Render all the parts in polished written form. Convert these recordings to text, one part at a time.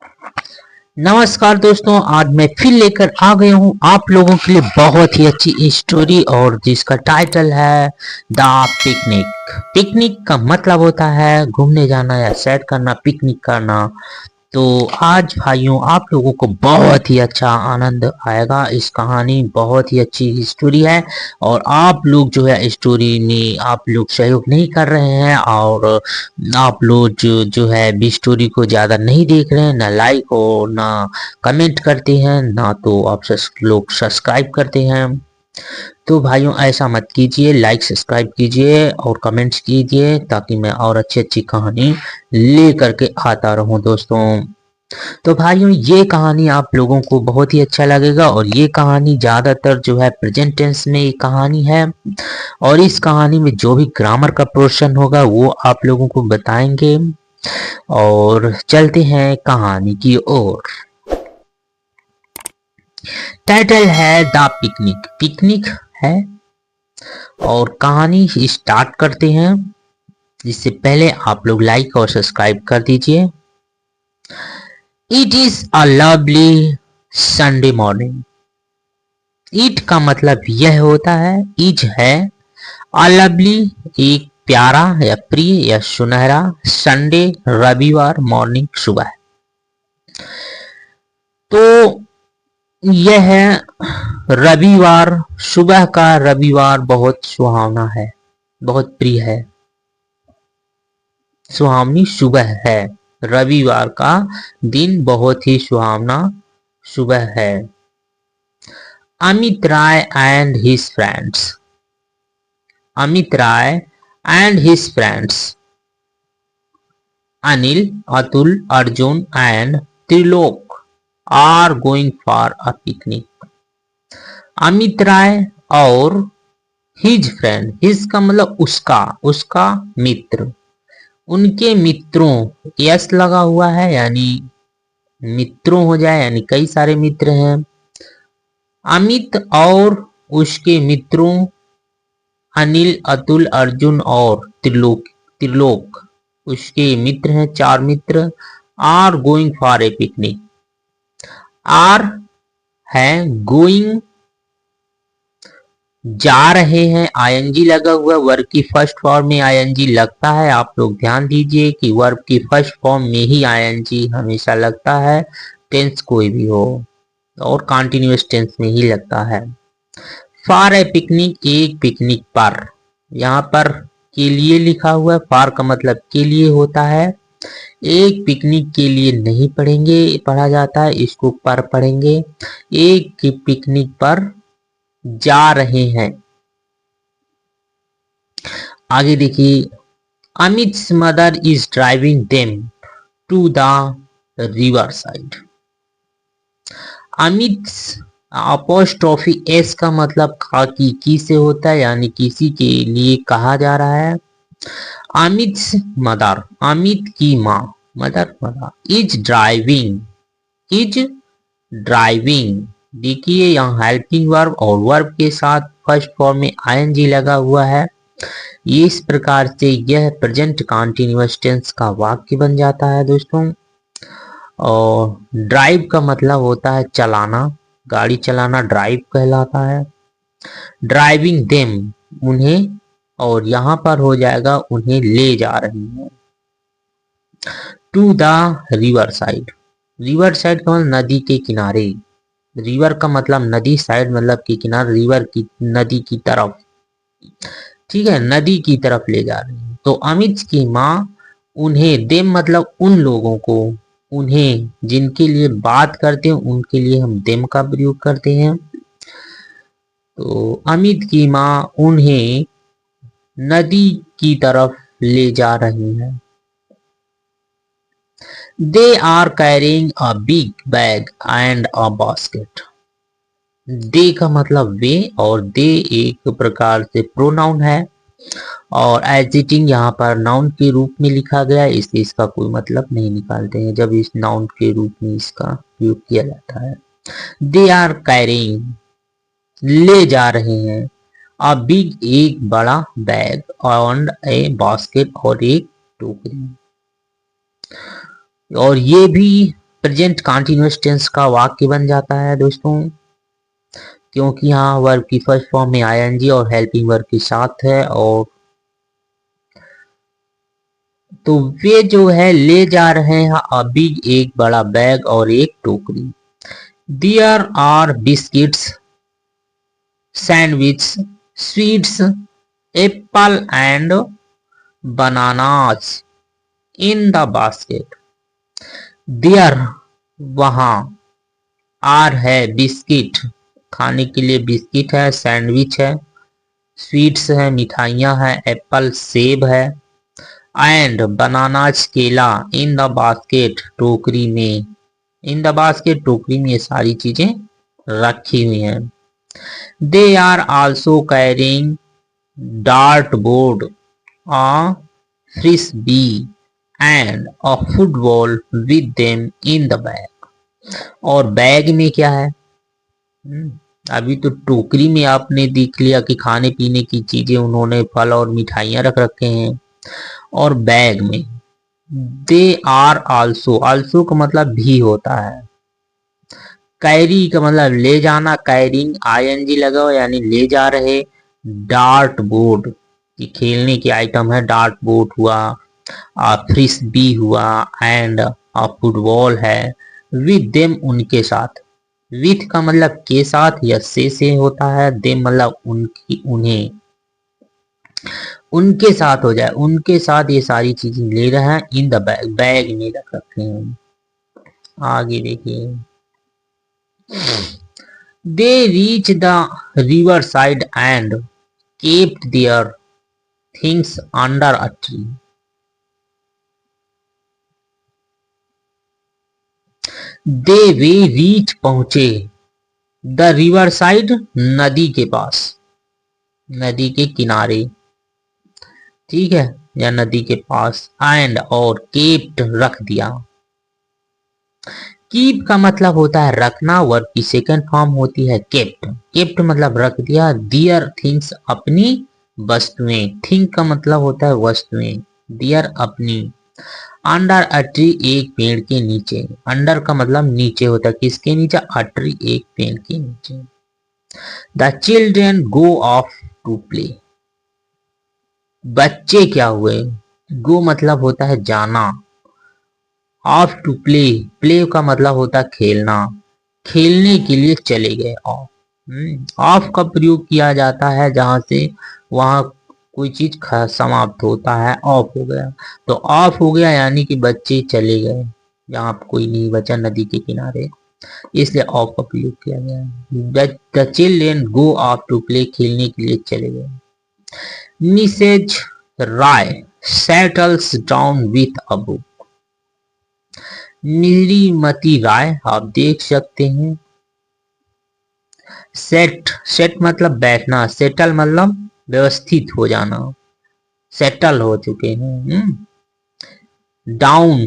नमस्कार दोस्तों, आज मैं फिर लेकर आ गया हूँ आप लोगों के लिए बहुत ही अच्छी स्टोरी और जिसका टाइटल है द पिकनिक। पिकनिक का मतलब होता है घूमने जाना या सैर करना, पिकनिक करना। तो आज भाइयों आप लोगों को बहुत ही अच्छा आनंद आएगा। इस कहानी बहुत ही अच्छी स्टोरी है और आप लोग जो है स्टोरी में आप लोग सहयोग नहीं कर रहे हैं और आप लोग जो है भी स्टोरी को ज़्यादा नहीं देख रहे हैं, ना लाइक और ना कमेंट करते हैं, ना तो आप लोग सब्सक्राइब करते हैं। तो भाइयों ऐसा मत कीजिए, लाइक सब्सक्राइब कीजिए और कमेंट्स कीजिए ताकि मैं और अच्छी अच्छी कहानी ले करके आता रहूं दोस्तों। तो भाइयों ये कहानी आप लोगों को बहुत ही अच्छा लगेगा और ये कहानी ज़्यादातर जो है प्रेजेंट टेंस में ये कहानी है और इस कहानी में जो भी ग्रामर का पोर्शन होगा वो आप लोगों को बताएंगे। और चलते हैं कहानी की ओर। टाइटल है द पिकनिक। पिकनिक है और कहानी स्टार्ट करते हैं। इससे पहले आप लोग लाइक और सब्सक्राइब कर दीजिए। It is a lovely Sunday morning. It का मतलब यह होता है, इज है, अ लवली एक प्यारा या प्रिय या सुनहरा, संडे रविवार, मॉर्निंग सुबह। तो यह है रविवार, सुबह का रविवार बहुत सुहावना है, बहुत प्रिय है, सुहावनी सुबह है। रविवार का दिन बहुत ही सुहावना सुबह है। Amit Rai and his friends. Amit Rai and his friends Anil, Atul, Arjun and Trilok are going for a picnic. Amit Rai और हिज फ्रेंड, हिज का मतलब उसका, उसका मित्र, उनके मित्रों, यस लगा हुआ है यानी मित्रों हो जाए यानी कई सारे मित्र हैं। अमित और उसके मित्रों अनिल, अतुल, अर्जुन और त्रिलोक, त्रिलोक उसके मित्र हैं, चार मित्र। Are going for a picnic. Are है गोइंग, जा रहे हैं, आईएनजी लगा हुआ, वर्ब की फर्स्ट फॉर्म में आईएनजी लगता है। आप लोग ध्यान दीजिए कि वर्ब की फर्स्ट फॉर्म में ही आईएनजी हमेशा लगता है, टेंस कोई भी हो, और कॉन्टिन्यूअस टेंस में ही लगता है। फॉर ए पिकनिक, एक पिकनिक पर, यहाँ पर के लिए लिखा हुआ है, फॉर का मतलब के लिए होता है। एक पिकनिक के लिए नहीं पढ़ेंगे, पढ़ा जाता है, इसको पर पढ़ेंगे। एक की पिकनिक पर जा रहे हैं। आगे देखिए, Amit's mother is driving them to the river side. Amit's apostrophe S का मतलब की से होता है यानी किसी के लिए कहा जा रहा है। अमित्स मदर, अमित की माँ, mother mother, is driving, is driving. देखिए यहाँ हेल्पिंग वर्ब और वर्ब के साथ फर्स्ट फॉर्म में आईएनजी लगा हुआ है। इस प्रकार से यह प्रेजेंट कॉन्टिन्यूअस टेंस का वाक्य बन जाता है दोस्तों। और ड्राइव का मतलब होता है चलाना, गाड़ी चलाना ड्राइव कहलाता है। ड्राइविंग देम उन्हें, और यहाँ पर हो जाएगा उन्हें ले जा रही है। To the river side, river side का मतलब नदी के किनारे, रिवर का मतलब नदी, साइड मतलब के किनारे, रिवर की नदी की तरफ, ठीक है, नदी की तरफ ले जा रही है। तो अमित की माँ उन्हें, देम मतलब उन लोगों को, उन्हें जिनके लिए बात करते हैं उनके लिए हम देम का प्रयोग करते हैं। तो अमित की माँ उन्हें नदी की तरफ ले जा रही है। They are carrying a big bag and a basket. They का मतलब वे और दे एक प्रकार से प्रोनाउन है और एजिटिंग यहाँ पर नाउन के रूप में लिखा गया है, इसलिए इसका कोई मतलब नहीं निकालते हैं जब इस नाउन के रूप में इसका उपयोग किया जाता है। दे आर कैरिंग, ले जा रहे हैं, अ बिग एक बड़ा बैग, एंड ए बास्केट और एक टोकरी। और ये भी प्रेजेंट कंटीन्यूअस टेंस का वाक्य बन जाता है दोस्तों, क्योंकि यहाँ वर्ब की फर्स्ट फॉर्म में आईएनजी और हेल्पिंग वर्ब के साथ है। और तो वे जो है ले जा रहे हैं अभी एक बड़ा बैग और एक टोकरी। There are biscuits, sandwich, sweets, apple and bananas in the basket. There वहां, आर है बिस्किट, खाने के लिए बिस्किट है, सैंडविच है, स्वीट्स है मिठाइयां है, एप्पल सेब है, एंड बनानास केला, इन द बास्केट टोकरी में। इन द बास्केट टोकरी में ये सारी चीजें रखी हुई हैं। They are also carrying dart board, a frisbee and a football with them in the bag। और बैग में क्या है? अभी तो टोकरी में आपने देख लिया कि खाने पीने की चीजें उन्होंने फल और मिठाइयां रख रखे हैं, और बैग में दे आर आल्सो, आल्सो का मतलब भी होता है। कैरी का मतलब ले जाना, कैरिंग आईएनजी लगा हो यानी ले जा रहे। डार्ट बोर्ड की खेलने की आइटम है, डार्ट बोर्ड हुआ, फ्रिस्बी हुआ, एंड फुटबॉल है। विद देम उनके साथ, विथ का मतलब के साथ या से होता है, देम मतलब उनकी उन्हें, उनके साथ हो जाए, उनके साथ ये सारी चीजें ले रहे हैं। इन द बैग, बैग में रख रखे हैं। आगे देखिए, they reach the river side and kept their things under a tree। They way reach पहुंचे, द रिवर साइड नदी के पास, नदी के किनारे, ठीक है, या नदी के पास, एंड और केप्ट रख दिया। कीप का मतलब होता है रखना, वर्ब की सेकंड फॉर्म होती है केप्ट। केप्ट मतलब रख दिया। दियर थिंग्स अपनी वस्तुएं, थिंग का मतलब होता है वस्तुएं, दियर अपनी। अंडर अ ट्री एक पेड़ के नीचे, अंडर का मतलब नीचे होता है, किसके नीचे? अ ट्री एक पेड़ के नीचे। The children go off to play, बच्चे क्या हुए? गो मतलब होता है जाना, ऑफ टू प्ले, प्ले का मतलब होता है खेलना, खेलने के लिए चले गए। ऑफ, ऑफ का प्रयोग किया जाता है जहां से वहां कोई चीज समाप्त होता है, ऑफ हो गया। तो ऑफ हो गया यानी कि बच्चे चले गए, जहां कोई नहीं बचा नदी के किनारे, इसलिए ऑफ का प्रयोग किया गया। The children go off to play, खेलने के लिए चले गए। Mrs Rai settles down with a book, नीलिमती राय आप देख सकते हैं। सेट, सेट मतलब बैठना, सेटल मतलब व्यवस्थित हो जाना, सेटल हो चुके हैं। डाउन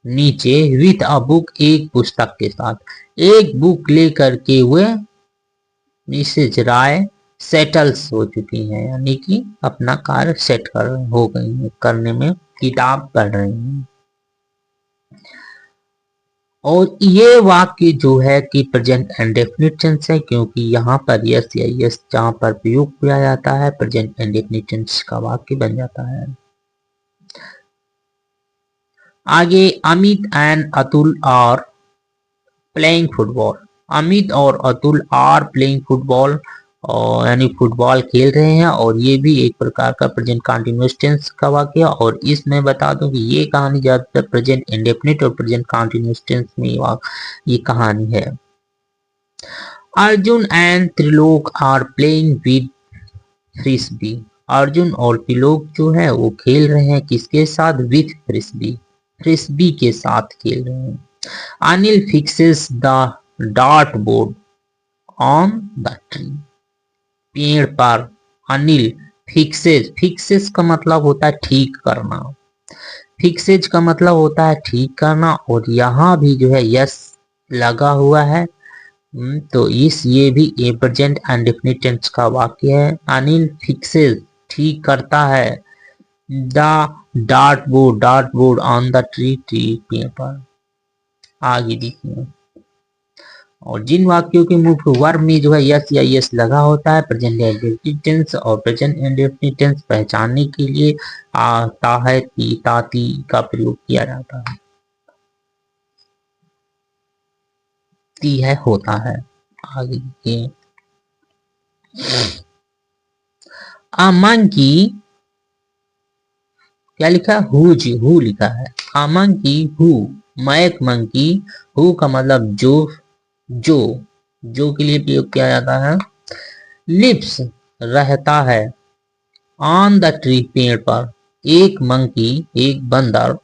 नीचे, विथ अ बुक एक पुस्तक के साथ, एक बुक लेकर के हुए मिसेज राय सेटल्स हो चुकी हैं, यानी कि अपना कार्य सेट कर हो गई करने में, किताब पढ़ रही हैं। और ये वाक्य जो है कि प्रेजेंट इंडेफिनिट टेंस है, क्योंकि यहाँ पर यस या यस जहां पर प्रयोग किया जाता है प्रेजेंट इंडेफिनिट टेंस का वाक्य बन जाता है। आगे, Amit and Atul are playing football, Amit और अतुल आर प्लेइंग फुटबॉल, और यानी फुटबॉल खेल रहे हैं, और ये भी एक प्रकार का प्रेजेंट कंटिन्यूअस टेंस का वाक्य। और इसमें बता दूं कि ये कहानी ज्यादातर प्रेजेंट इंडेफिनिट और प्रेजेंट कंटिन्यूअस टेंस में ये कहानी है। Arjun and Trilok are playing with frisbee, Arjun और त्रिलोक जो है वो खेल रहे हैं किसके साथ? विथ फ्रिस्बी, फ्रिस्बी के साथ खेल रहे हैं। Anil fixes the dart board on the tree, पेड़ पर अनिल फिक्सेज, फिक्सेज का मतलब होता है ठीक करना, फिक्सेज का मतलब होता है ठीक करना, और यहाँ भी जो है यस लगा हुआ है। तो इस ये भी ए प्रेजेंट इंडेफिनिट टेंस का वाक्य है। अनिल फिक्सेज ठीक करता है, the dart board on the tree, tree पेड़ पर। आगे देखिए, और जिन वाक्यों के मुख्य वर्ब में जो है यस या यस लगा होता है, प्रेजेंट इंडेफिनिट टेंस और प्रेजेंट इंडेफिनिट टेंस पहचानने के लिए आता है ती ताती का प्रयोग किया जाता है। ती है होता है। आगे देखिए, अ मंकी, क्या लिखा है, हु लिखा है। अ मंकी हु, मैं एक मंकी, हु का मतलब जो, जो जो के लिए प्रयोग किया जाता है। लिप्स रहता है, ऑन द ट्री पेड़ पर, एक मंकी एक बंदर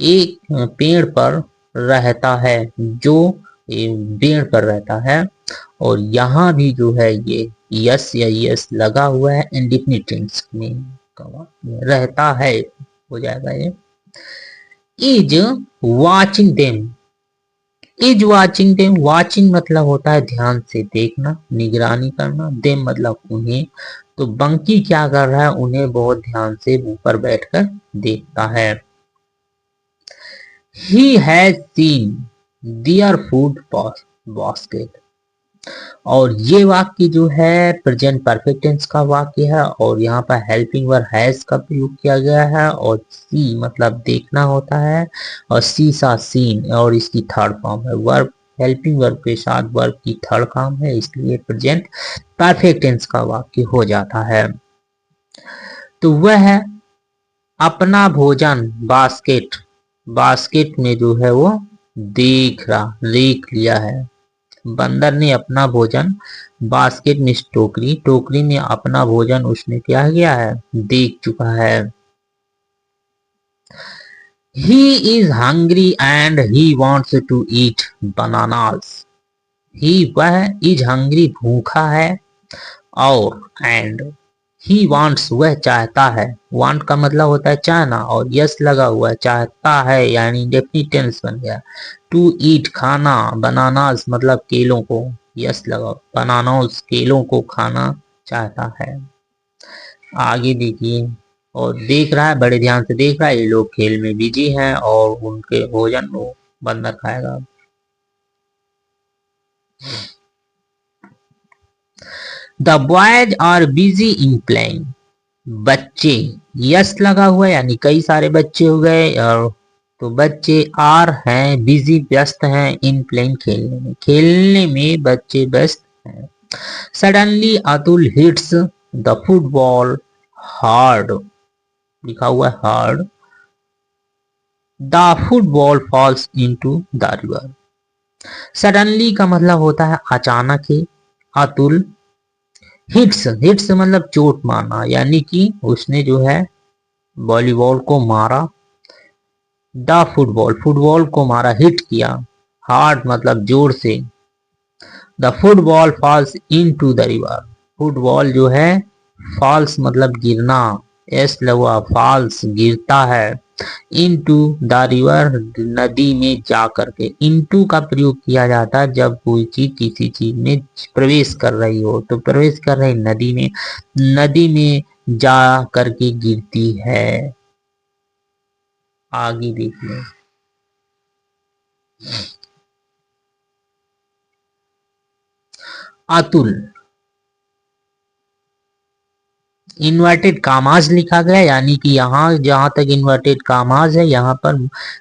एक पेड़ पर रहता है, जो पेड़ पर रहता है। और यहाँ भी जो है ये यस या यस लगा हुआ है इंडिफिनिट टेंस में, रहता है हो जाएगा ये। Is watching them, is watching them, watching मतलब होता है ध्यान से देखना, निगरानी करना, देम मतलब उन्हें। तो बंकी क्या कर रहा है, उन्हें बहुत ध्यान से ऊपर बैठकर देखता है। He has seen their food basket, और ये वाक्य जो है प्रेजेंट परफेक्ट टेंस का वाक्य है, और यहाँ पर हेल्पिंग वर्ब हैज का प्रयोग किया गया है, और सी मतलब देखना होता है, और सी सा सीन, और इसकी थर्ड फॉर्म है। वर्ब हेल्पिंग वर्ब के साथ वर्ब की थर्ड फॉर्म है, इसलिए प्रेजेंट परफेक्ट टेंस का वाक्य हो जाता है। तो वह है अपना भोजन बास्केट, बास्केट में जो है वो देख लिया है। बंदर ने अपना भोजन बास्केट में, टोकरी टोकरी में अपना भोजन उसने क्या किया है, देख चुका है। He is hungry and he wants to eat bananas, he वह इज हंग्री भूखा है, और एंड ही वांट्स वह चाहता है, वांट का मतलब होता है चाहना, और यस लगा हुआ है, चाहता है यानी इंडेफिनिट टेंस बन गया। टू ईट खाना, बनानास मतलब केलों को, यस लगा, बनानास केलों को खाना चाहता है। आगे देखिए, और देख रहा है, बड़े ध्यान से देख रहा है, ये लोग खेल में बिजी हैं और उनके भोजन वो बंदर खाएगा। The boys are busy in playing, बच्चे यस लगा हुआ है यानी कई सारे बच्चे हो गए, और तो बच्चे आर हैं बिजी व्यस्त हैं, इन प्लेइंग खेलने में, खेलने में बच्चे व्यस्त हैं। Suddenly Atul hits the football hard, लिखा हुआ है hard, the football falls into the river. Suddenly का मतलब होता है अचानक ही, अतुल हिट्स, हिट्स मतलब चोट मारना, यानी कि उसने जो है वॉलीबॉल को मारा, द फुटबॉल फुटबॉल को मारा, हिट किया, हार्ड मतलब जोर से, the football falls in to the river, football जो है फॉल्स मतलब गिरना, एस लगा, फॉल्स गिरता है, इनटू द रिवर नदी में जा करके। इनटू का प्रयोग किया जाता है जब कोई चीज किसी चीज में प्रवेश कर रही हो, तो प्रवेश कर रही नदी में, नदी में जा करके गिरती है। आगे देखिए, अतुल इन्वर्टेड कामाज लिखा गया, यानी कि यहाँ जहां तक इन्वर्टेड कामाज है यहाँ पर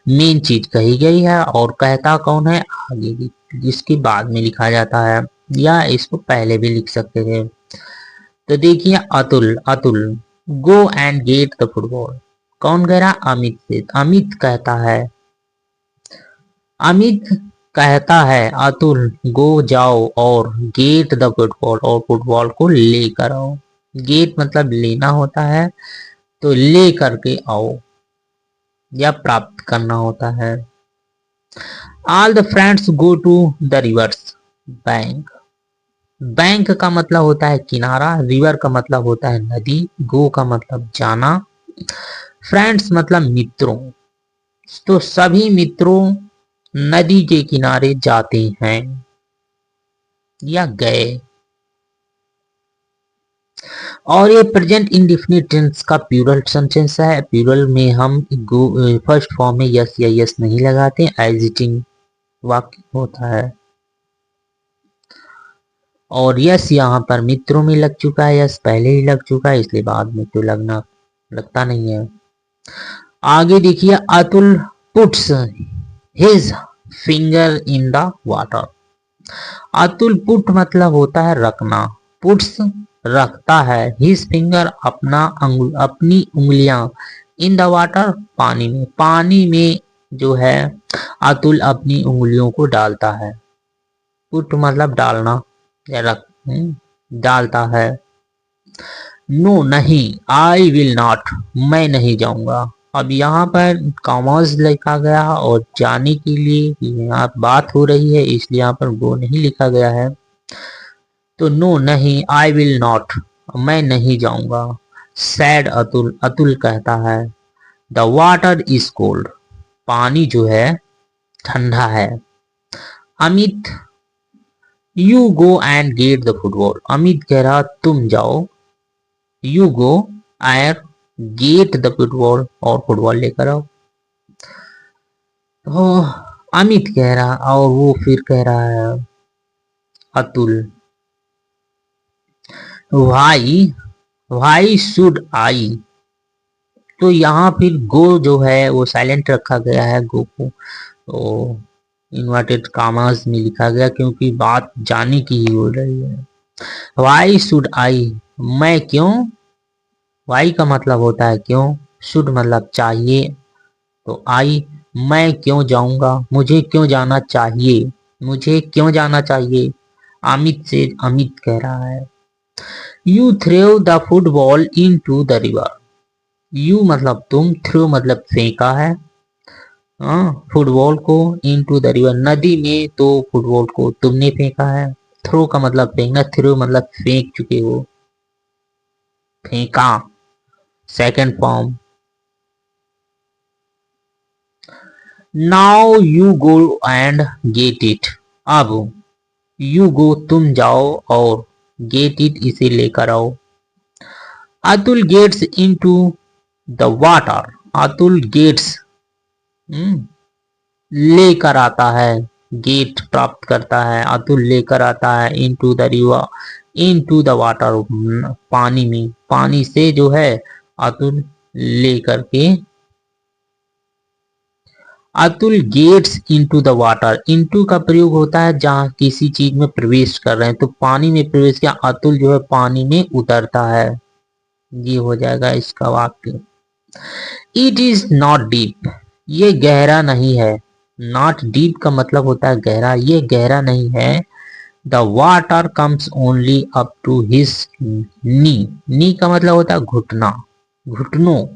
मेन चीज कही गई है, और कहता कौन है आगे जिसके बाद में लिखा जाता है, या इसको पहले भी लिख सकते थे। तो देखिए, अतुल अतुल गो एंड गेट द फुटबॉल, कौन कह रहा, अमित से, अमित कहता है, अमित कहता है अतुल गो जाओ और गेट द फुटबॉल, और फुटबॉल को लेकर आओ, गेट मतलब लेना होता है, तो ले करके आओ या प्राप्त करना होता है। All the friends go to the river's bank, bank का मतलब होता है किनारा, रिवर का मतलब होता है नदी, गो का मतलब जाना, फ्रेंड्स मतलब मित्रों, तो सभी मित्रों नदी के किनारे जाते हैं या गए। और ये प्रेजेंट इंडिफिनिट टेंस का प्लूरल सेंटेंस है, प्लूरल में हम फर्स्ट फॉर्म में यस या यस नहीं लगाते, एजिटिंग वाक्य होता है। और यस यहाँ पर मित्रों में लग चुका है, यस पहले ही लग चुका है, इसलिए बाद में तो लगता नहीं है। आगे देखिए, Atul puts his finger in the water. Atul put मतलब होता है रखना, पुट्स रखता है, हिज फिंगर अपनी उंगलियां, इन द वाटर पानी में, पानी में जो है अतुल अपनी उंगलियों को डालता है। पुट मतलब डालना या डालता है। नो नहीं, आई विल नॉट, मैं नहीं जाऊंगा। अब यहाँ पर कॉमर्स लिखा गया और जाने के लिए यहाँ बात हो रही है, इसलिए यहाँ पर गो नहीं लिखा गया है। तो नो नहीं, आई विल नॉट, मैं नहीं जाऊंगा। सैड अतुल, अतुल कहता है। द वाटर इज कोल्ड, पानी जो है ठंडा है। Amit, you go and get the football, Amit कह रहा तुम जाओ, you go and get the football, और फुटबॉल लेकर आओ। तो अमित कह रहा, और वो फिर कह रहा है अतुल, वाई शुड आई। तो यहाँ फिर गो जो है वो साइलेंट रखा गया है, गो को तो इन्वर्टेड कामास में लिखा गया, क्योंकि बात जाने की ही हो रही है। वाई शुड आई, मैं क्यों, वाई का मतलब होता है क्यों, शुड मतलब चाहिए, तो आई मैं क्यों जाऊंगा, मुझे क्यों जाना चाहिए, मुझे क्यों जाना चाहिए। अमित से अमित कह रहा है। You throw the football in to the river, you मतलब तुम, थ्रो मतलब फेंका है फुटबॉल को, इनटू द रिवर नदी में, तो फुटबॉल को तुमने फेंका है। थ्रो का मतलब फेंकना, थ्रो मतलब फेंक चुके हो, फेंका, second form. Now you go and get it, अब यू गो तुम जाओ और गेट इट इसे लेकर आओ। Atul gets into the water, Atul gets लेकर आता है, गेट प्राप्त करता है, अतुल लेकर आता है into the river, into the water पानी में, पानी से जो है अतुल लेकर के, Atul gets into the water, into का प्रयोग होता है जहां किसी चीज में प्रवेश कर रहे हैं, तो पानी में प्रवेश किया, अतुल जो है पानी में उतरता है, ये हो जाएगा इसका वाक्य। इट इज नॉट डीप, ये गहरा नहीं है, नॉट डीप का मतलब होता है गहरा, ये गहरा नहीं है। The water comes only up to his knee, knee का मतलब होता है घुटना, घुटनों।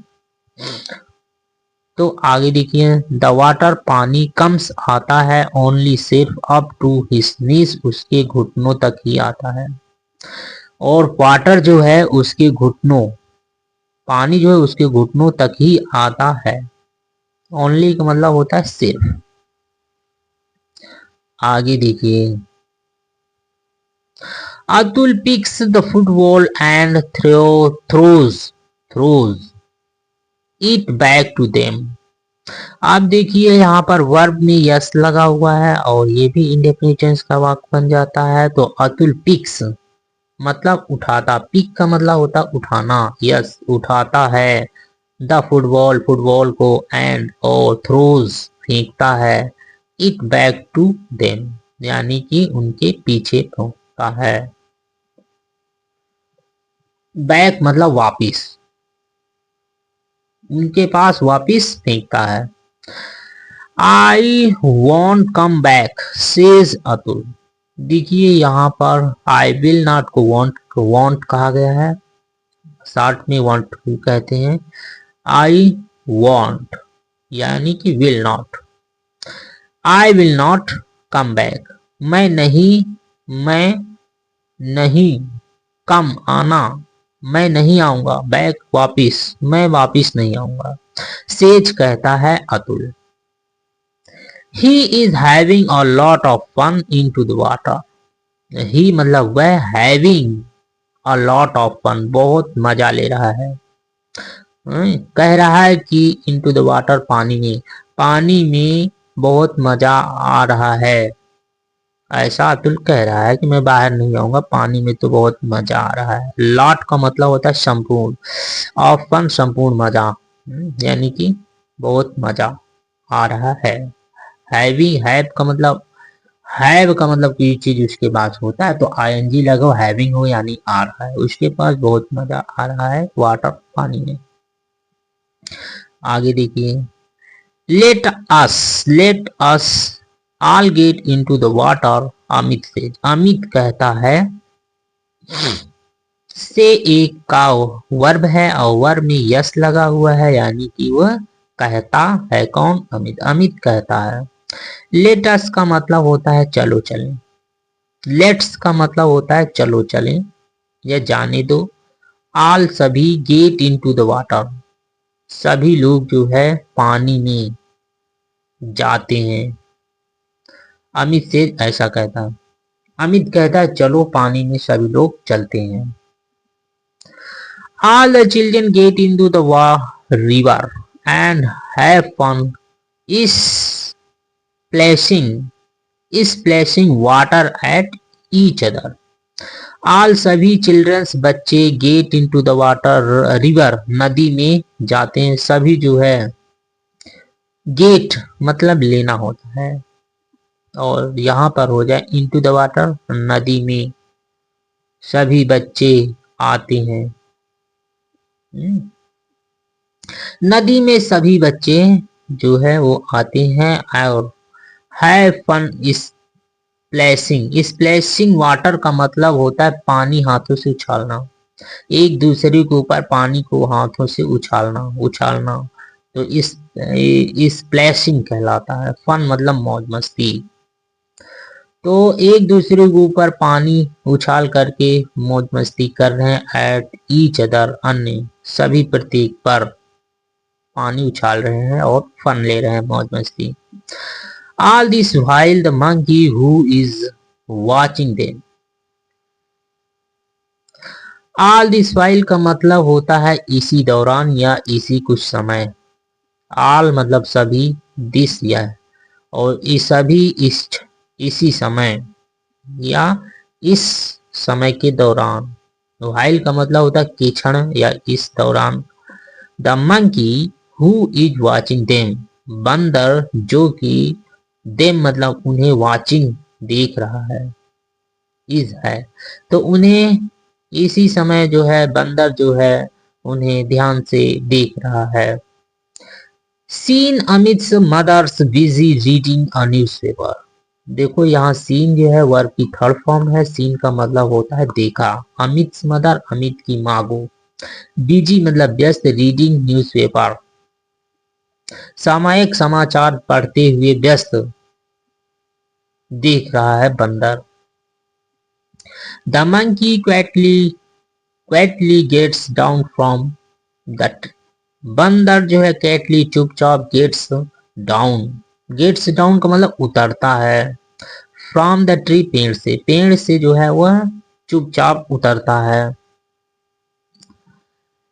तो आगे देखिए, द वाटर पानी कम्स आता है, ओनली सिर्फ अप टू हिज नीज, उसके घुटनों तक ही आता है। और वाटर जो है उसके घुटनों, पानी जो है उसके घुटनों तक ही आता है। ओनली का मतलब होता है सिर्फ। आगे देखिए, Atul picks the football and throws it back to them. आप देखिए यहाँ पर वर्ब में यस लगा हुआ है और ये भी इंडेफिनिट टेंस का वाक्य बन जाता है। तो अतुल पिक्स मतलब उठाता, पिक का मतलब होता उठाना, यस उठाता है, द फुटबॉल फुटबॉल को, एंड और थ्रोज फेंकता है, इट बैक टू देम यानी कि उनके पीछे फेंकता है। बैक मतलब वापिस, उनके पास वापिस फेंकता है। I want come back says Atul. देखिए यहाँ पर आई विल नॉट को वॉन्ट कहा गया है, शॉर्ट में वॉन्ट कहते हैं। आई वॉन्ट यानी कि will not, I will not come back, मैं नहीं कम आना, मैं नहीं आऊंगा, बैक वापिस, मैं वापिस नहीं आऊंगा। सेज कहता है Atul. He is having a lot of fun in to the water, he मतलब वह, having a lot of fun बहुत मजा ले रहा है। कह रहा है कि इनटू द वाटर पानी में, पानी में बहुत मजा आ रहा है। ऐसा अतुल कह रहा है कि मैं बाहर नहीं जाऊंगा, पानी में तो बहुत मजा आ रहा है। लॉट का मतलब होता है संपूर्ण, ऑफन संपूर्ण मजा, यानी कि बहुत मजा आ रहा है। हैव का मतलब कोई चीज उसके पास होता है तो आईएनजी लगाओ, हैविंग हो यानी आ रहा है, उसके पास बहुत मजा आ रहा है वाटर पानी में। आगे देखिए, let us all get into the water, Amit से, अमित कहता है, से एक का वर्ब है और वर्ब में यस लगा हुआ है, यानी कि वह कहता है। कौन? अमित। अमित कहता है। लेट अस का मतलब होता है चलो चलें, लेट्स का मतलब होता है चलो चलें या जाने दो। ऑल सभी, गेट इनटू द वाटर सभी लोग जो है पानी में जाते हैं। अमित से ऐसा कहता है। अमित कहता है चलो पानी में सभी लोग चलते हैं। All the children get into the river and have fun splashing water at each other. All सभी चिल्ड्रंस बच्चे get into the water river नदी में जाते हैं। सभी जो है, गेट मतलब लेना होता है और यहाँ पर हो जाए इनटू द वाटर नदी में सभी बच्चे आते हैं। नदी में सभी बच्चे जो है वो आते हैं और हैव फन स्प्लैशिंग वाटर का मतलब होता है पानी हाथों से उछालना, एक दूसरे के ऊपर पानी को हाथों से उछालना तो इस स्प्लैशिंग कहलाता है। फन मतलब मौज मस्ती, तो एक दूसरे के ऊपर पानी उछाल करके मौज मस्ती कर रहे हैं। एट ईच अदर, अन्य सभी प्रत्येक पर पानी उछाल रहे हैं और फन ले रहे हैं, मौज मस्ती। All this while the monkey who is watching them. All this while का मतलब होता है इसी दौरान या इसी कुछ समय। ऑल मतलब सभी, दिस यह, और इस सभी इसी समय या इस समय के दौरान। व्हाइल का मतलब होता है कि क्षण या इस दौरान। The monkey who is watching them, बंदर जो कि देम मतलब उन्हें वॉचिंग देख रहा है, इज है तो उन्हें इसी समय जो है बंदर जो है उन्हें ध्यान से देख रहा है। Scene Amit's mother's busy reading a newspaper. देखो यहाँ सीन जो है वर्ब की थर्ड फॉर्म है। सीन का मतलब होता है देखा। अमित्स मदर, अमित की माँ को। बिजी मतलब व्यस्त, रीडिंग न्यूज़पेपर सामयिक समाचार पढ़ते हुए व्यस्त देख रहा है बंदर। The monkey quietly gets down from the, बंदर जो है कैटली चुपचाप गेट्स डाउन का मतलब उतरता है। फ्रॉम द ट्री, पेड़ से जो है वह चुपचाप उतरता है।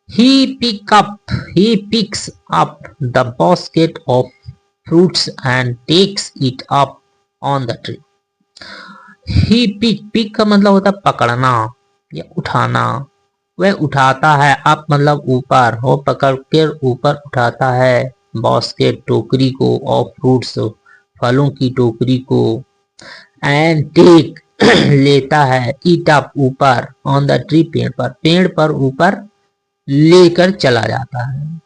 He picks up the basket of fruits and takes it up on the tree. Pick का मतलब होता है पकड़ना या उठाना। वह उठाता है, अप मतलब ऊपर, हो पकड़ कर ऊपर उठाता है बास्केट टोकरी को, और फ्रूट्स फलों की टोकरी को, एंड टेक लेता है, इट अप ऊपर, ऑन द ट्री पेड़ पर ऊपर लेकर चला जाता है।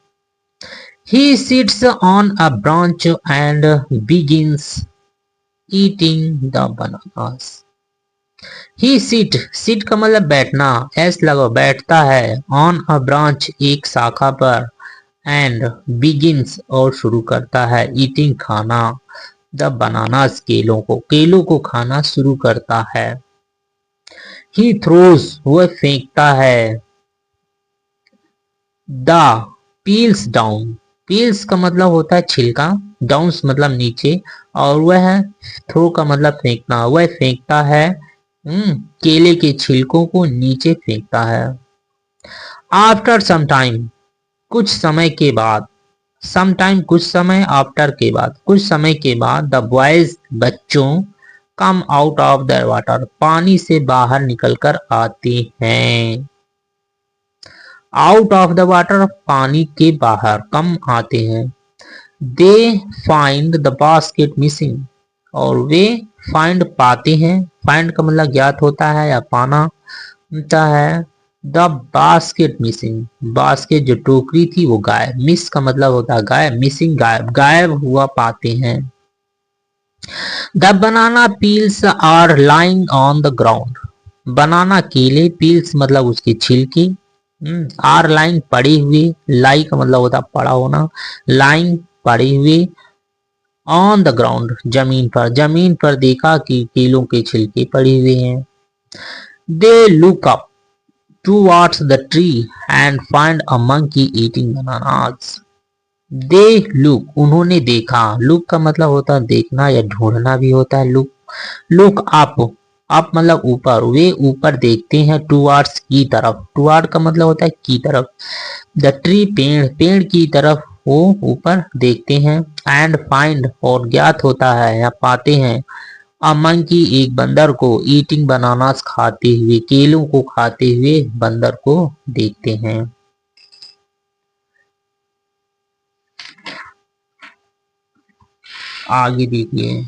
He sits on a branch and begins eating the bananas. He sit का मतलब बैठना, एस लगो बैठता है, on a branch एक शाखा पर, and begins और शुरू करता है, eating खाना, the bananas केलों को खाना शुरू करता है। He throws वह फेंकता है, द पील्स डाउन, पील्स का मतलब होता है छिलका, डाउन्स मतलब नीचे, और वह थ्रो का मतलब फेंकना, वह फेंकता है केले के छिलकों को नीचे फेंकता है। आफ्टर सम टाइम कुछ समय के बाद, सम टाइम कुछ समय, आफ्टर के बाद, कुछ समय के बाद, द बॉयज बच्चों, come out of the water पानी से बाहर निकलकर आते हैं। आउट ऑफ द वाटर पानी के बाहर, कम आते हैं। They find the basket missing और वे फाइंड पाते हैं, फाइंड का मतलब ज्ञात होता है या पाना होता है। द बास्केट मिसिंग, बास्केट जो टोकरी थी वो गायब, मिस का मतलब होता है गायब, मिसिंग गायब, गायब हुआ पाते हैं। The banana peels are lying on the ground, banana केले, पील्स मतलब उसके छिलके, आर लाइंग पड़ी हुई, लाई का मतलब होता पड़ा होना, लाइंग पड़ी हुई, ऑन द ग्राउंड जमीन पर, जमीन पर देखा कि केलों के छिलके पड़े हुए हैं। They look up towards the tree and find a monkey eating bananas. They look, उन्होंने देखा, look का मतलब होता है देखना या ढूंढना भी होता है। look up, up मतलब ऊपर, वे ऊपर देखते हैं, towards की तरफ, toward का मतलब होता है की तरफ, the tree पेड़, पेड़ की तरफ वो ऊपर देखते हैं। and find और ज्ञात होता है या पाते हैं, अ मंकी एक बंदर को, ईटिंग बनानास खाते हुए, केलों को खाते हुए बंदर को देखते हैं। आगे देखिए,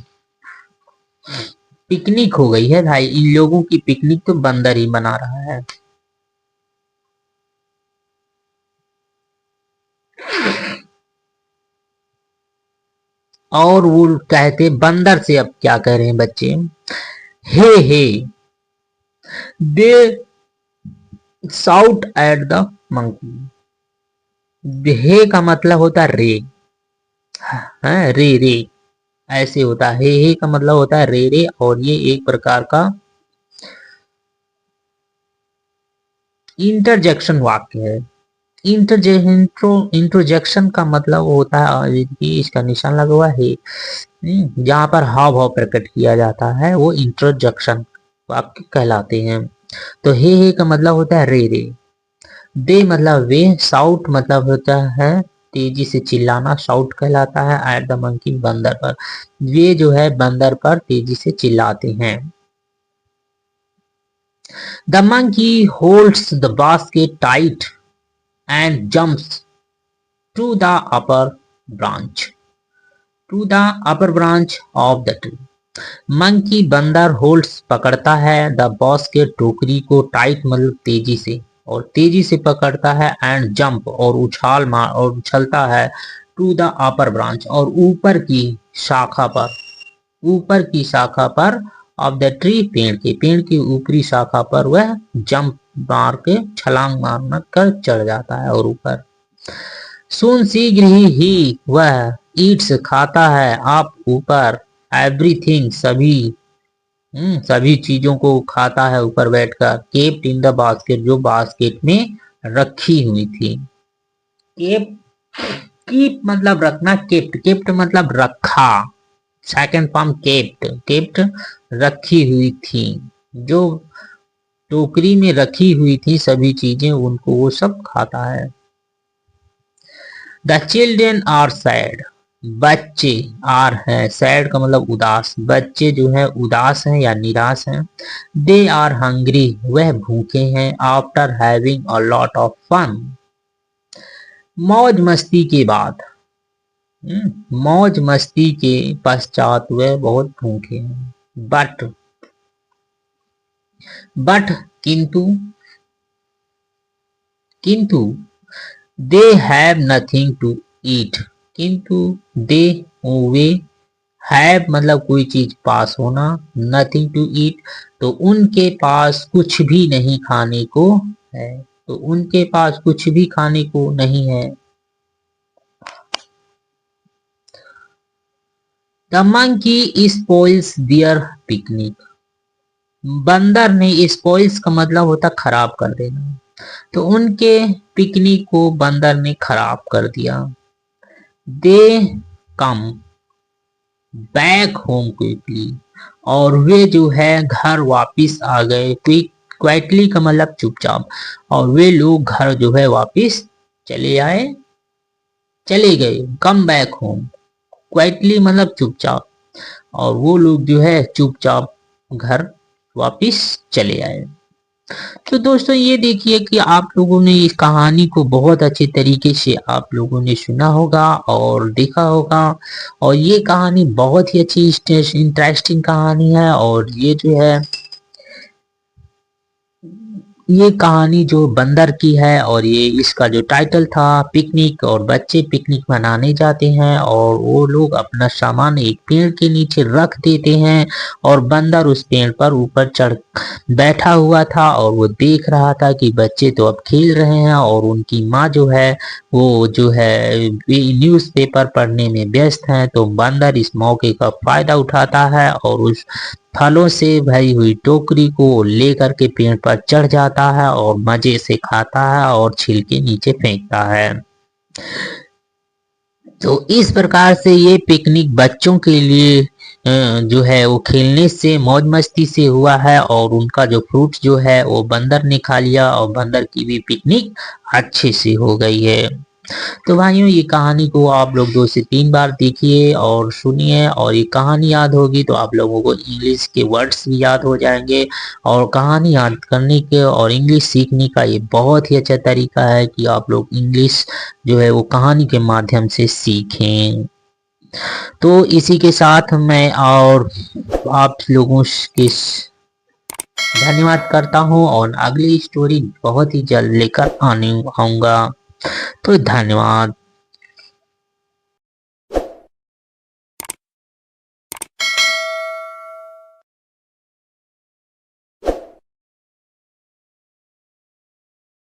पिकनिक हो गई है भाई, इन लोगों की पिकनिक तो बंदर ही बना रहा है। और वो कहते बंदर से, अब क्या कह रहे हैं बच्चे, हे दे साउट एट द मंकी, हे का मतलब होता है रे, है रे ऐसे होता है, हे का मतलब होता है रे, और ये एक प्रकार का इंटरजेक्शन वाक्य है। इंट्रोजेक्शन का मतलब होता है कि इसका निशान लगा हुआ है, जहां पर हाव भाव प्रकट किया जाता है वो इंट्रोजेक्शन वाक्य कहलाते हैं। तो हे का मतलब होता है रे, दे मतलब वे, साउट मतलब होता है तेजी से चिल्लाना, साउट कहलाता है। एट द मंकी बंदर पर, वे जो है बंदर पर तेजी से चिल्लाते हैं। The monkey holds the basket tight and jumps to the upper branch, to the upper branch of the tree. Monkey बंदर होल्ड्स पकड़ता है, द बास्केट टोकरी को, टाइट मतलब तेजी से, और तेजी से पकड़ता है, एंड जंप और उछाल मार और उछलता है, टू द अपर ब्रांच और ऊपर की शाखा पर, ऊपर की शाखा पर, ऑफ द ट्री पेड़ की ऊपरी शाखा पर वह जंप मार के, छलांग मार कर चढ़ जाता है और ऊपर। सुन शीघ्र ही वह ईट्स खाता है, आप ऊपर, एवरीथिंग सभी चीजों को खाता है ऊपर बैठकर, केप्ट इन द बास्केट जो बास्केट में रखी हुई थी। केप, कीप मतलब रखना, केप्ट मतलब रखा, सेकंड फॉर्म केप्ट रखी हुई थी, जो टोकरी में रखी हुई थी सभी चीजें उनको वो सब खाता है। द चिल्ड्रेन आर सैड, बच्चे आर है, सैड का मतलब उदास, बच्चे जो है उदास हैं या निराश हैं। दे आर हंग्री, वह भूखे हैं। After having a lot of fun, मौज मस्ती के बाद, मौज मस्ती के पश्चात वह बहुत भूखे हैं। बट किंतु, they have nothing to eat, किंतु दे वे, हैव मतलब कोई चीज पास होना, नथिंग टू ईट तो उनके पास कुछ भी नहीं खाने को है, तो उनके पास कुछ भी खाने को नहीं है। The monkey spoils their picnic, बंदर ने, स्पॉइल्स का मतलब होता खराब कर देना, तो उनके पिकनिक को बंदर ने खराब कर दिया। दे कम बैक होम क्विकली, और वे जो है घर वापिस आ गए, क्वाइटली का मतलब चुपचाप, और वे लोग घर जो है वापिस चले आए। चले गए, कम बैक होम, क्वाइटली मतलब चुपचाप, और वो लोग जो है चुपचाप घर वापिस चले आए। तो दोस्तों ये देखिए कि आप लोगों ने इस कहानी को बहुत अच्छे तरीके से आप लोगों ने सुना होगा और देखा होगा, और ये कहानी बहुत ही अच्छी इंटरेस्टिंग कहानी है। और ये जो है ये कहानी जो बंदर की है, और ये इसका जो टाइटल था पिकनिक, और बच्चे पिकनिक मनाने जाते हैं और वो लोग अपना सामान एक पेड़ के नीचे रख देते हैं, और बंदर उस पेड़ पर ऊपर चढ़ बैठा हुआ था और वो देख रहा था कि बच्चे तो अब खेल रहे हैं और उनकी माँ जो है वो जो है न्यूज़पेपर पढ़ने में व्यस्त है। तो बंदर इस मौके का फायदा उठाता है और उस फलों से भरी हुई टोकरी को लेकर के पेड़ पर चढ़ जाता है और मजे से खाता है और छिलके नीचे फेंकता है। तो इस प्रकार से ये पिकनिक बच्चों के लिए जो है वो खेलने से मौज मस्ती से हुआ है, और उनका जो फ्रूट जो है वो बंदर ने खा लिया और बंदर की भी पिकनिक अच्छे से हो गई है। तो भाइयों ये कहानी को आप लोग 2 से 3 बार देखिए और सुनिए, और ये कहानी याद होगी तो आप लोगों को इंग्लिश के वर्ड्स भी याद हो जाएंगे। और कहानी याद करने के और इंग्लिश सीखने का ये बहुत ही अच्छा तरीका है कि आप लोग इंग्लिश जो है वो कहानी के माध्यम से सीखें। तो इसी के साथ मैं और आप लोगों के धन्यवाद करता हूँ, और अगली स्टोरी बहुत ही जल्द लेकर आने आऊंगा। तो धन्यवाद।